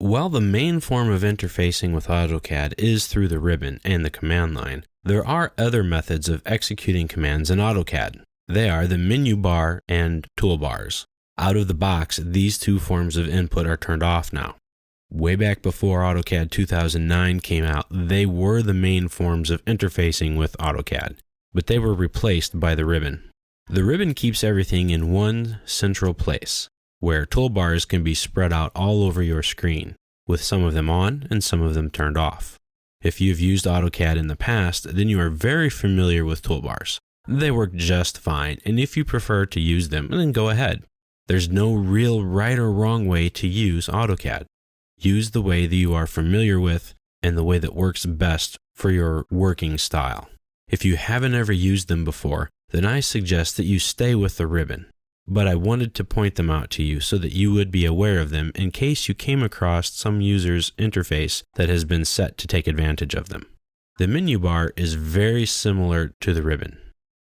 While the main form of interfacing with AutoCAD is through the ribbon and the command line, there are other methods of executing commands in AutoCAD. They are the menu bar and toolbars. Out of the box, these two forms of input are turned off now. Way back before AutoCAD 2009 came out, they were the main forms of interfacing with AutoCAD, but they were replaced by the ribbon. The ribbon keeps everything in one central place, where toolbars can be spread out all over your screen, with some of them on and some of them turned off. If you've used AutoCAD in the past, then you are very familiar with toolbars. They work just fine, and if you prefer to use them, then go ahead. There's no real right or wrong way to use AutoCAD. Use the way that you are familiar with and the way that works best for your working style. If you haven't ever used them before, then I suggest that you stay with the ribbon. But I wanted to point them out to you so that you would be aware of them in case you came across some user's interface that has been set to take advantage of them. The menu bar is very similar to the ribbon.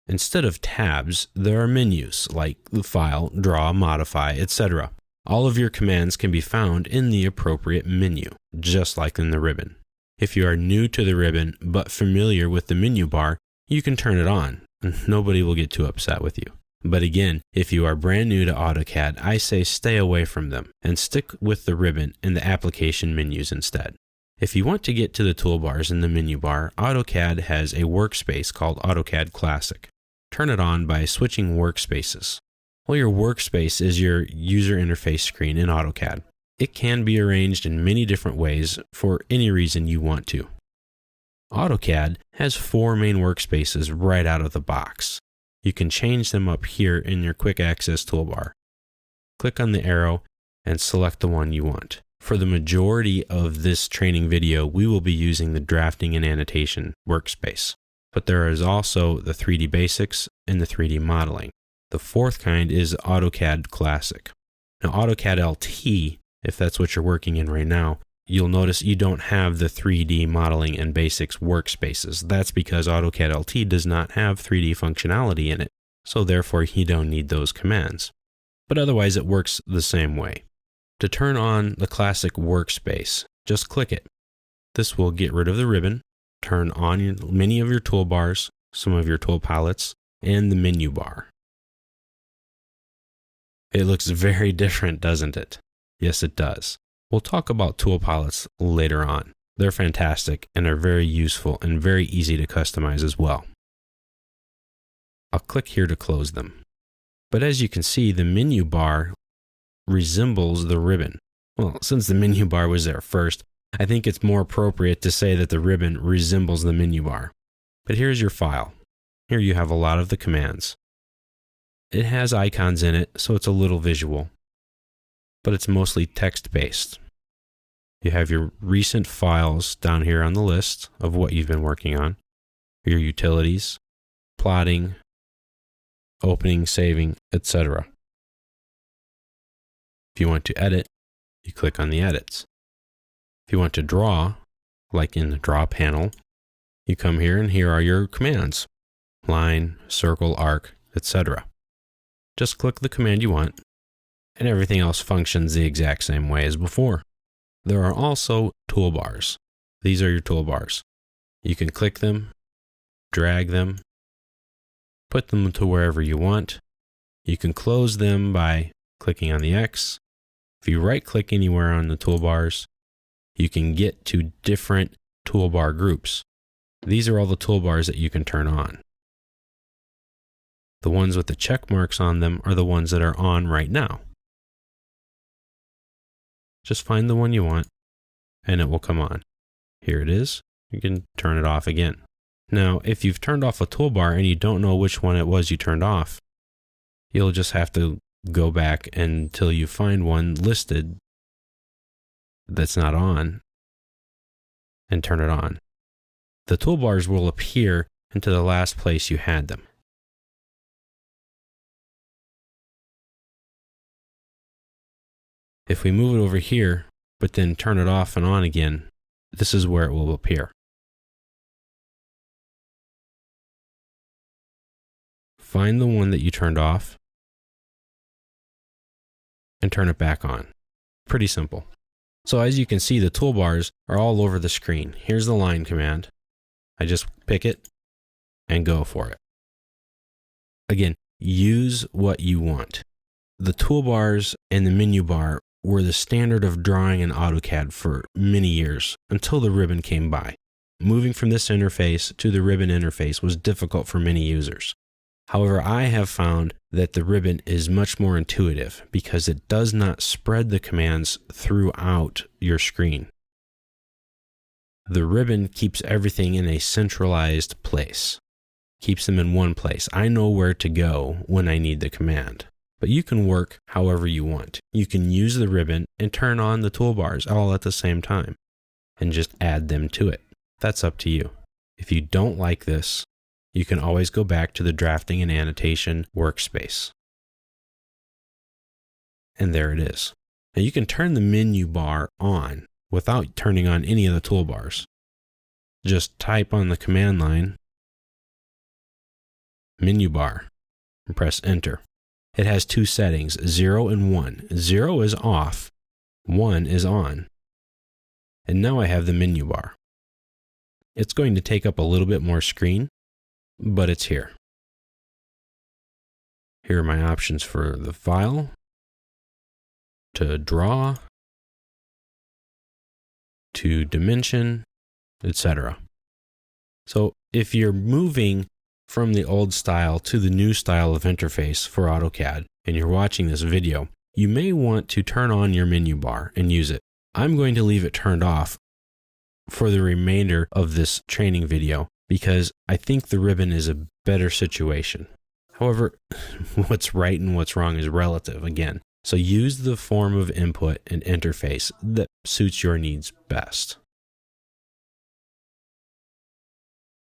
Instead of tabs, there are menus like File, Draw, Modify, etc. All of your commands can be found in the appropriate menu, just like in the ribbon. If you are new to the ribbon but familiar with the menu bar, you can turn it on. Nobody will get too upset with you. But again, if you are brand new to AutoCAD, I say stay away from them and stick with the ribbon and the application menus instead. If you want to get to the toolbars in the menu bar, AutoCAD has a workspace called AutoCAD Classic. Turn it on by switching workspaces. Well, your workspace is your user interface screen in AutoCAD. It can be arranged in many different ways for any reason you want to. AutoCAD has 4 main workspaces right out of the box. You can change them up here in your quick access toolbar. Click on the arrow and select the one you want. For the majority of this training video, we will be using the drafting and annotation workspace. But there is also the 3D Basics and the 3D Modeling. The fourth kind is AutoCAD Classic. Now AutoCAD LT, if that's what you're working in right now, you'll notice you don't have the 3D Modeling and Basics workspaces. That's because AutoCAD LT does not have 3D functionality in it, so therefore you don't need those commands. But otherwise it works the same way. To turn on the Classic workspace, just click it. This will get rid of the ribbon, turn on many of your toolbars, some of your tool palettes, and the menu bar. It looks very different, doesn't it? Yes, it does. We'll talk about tool palettes later on. They're fantastic and are very useful and very easy to customize as well. I'll click here to close them. But as you can see, the menu bar resembles the ribbon. Well, since the menu bar was there first, I think it's more appropriate to say that the ribbon resembles the menu bar. But here's your file. Here you have a lot of the commands. It has icons in it, so it's a little visual, but it's mostly text-based. You have your recent files down here on the list of what you've been working on, your utilities, plotting, opening, saving, etc. If you want to edit, you click on the edits. If you want to draw, like in the draw panel, you come here and here are your commands: line, circle, arc, etc. Just click the command you want, and everything else functions the exact same way as before. There are also toolbars. These are your toolbars. You can click them, drag them, put them to wherever you want. You can close them by clicking on the X. If you right-click anywhere on the toolbars, you can get to different toolbar groups. These are all the toolbars that you can turn on. The ones with the check marks on them are the ones that are on right now. Just find the one you want, and it will come on. Here it is. You can turn it off again. Now, if you've turned off a toolbar and you don't know which one it was you turned off, you'll just have to go back until you find one listed that's not on and turn it on. The toolbars will appear into the last place you had them. If we move it over here, but then turn it off and on again, this is where it will appear. Find the one that you turned off and turn it back on. Pretty simple. So as you can see, the toolbars are all over the screen. Here's the line command. I just pick it and go for it. Again, use what you want. The toolbars and the menu bar were the standard of drawing in AutoCAD for many years until the ribbon came by. Moving from this interface to the ribbon interface was difficult for many users. However, I have found that the ribbon is much more intuitive because it does not spread the commands throughout your screen. The ribbon keeps everything in a centralized place, keeps them in one place. I know where to go when I need the command. But you can work however you want. You can use the ribbon and turn on the toolbars all at the same time and just add them to it. That's up to you. If you don't like this, you can always go back to the drafting and annotation workspace. And there it is. Now you can turn the menu bar on without turning on any of the toolbars. Just type on the command line, menu bar, and press enter. It has two settings, 0 and 1. 0 is off, 1 is on. And now I have the menu bar. It's going to take up a little bit more screen, but it's here. Here are my options for the file, to draw, to dimension, etc. So if you're moving from the old style to the new style of interface for AutoCAD and you're watching this video, you may want to turn on your menu bar and use it. I'm going to leave it turned off for the remainder of this training video because I think the ribbon is a better situation. However, what's right and what's wrong is relative again. So use the form of input and interface that suits your needs best.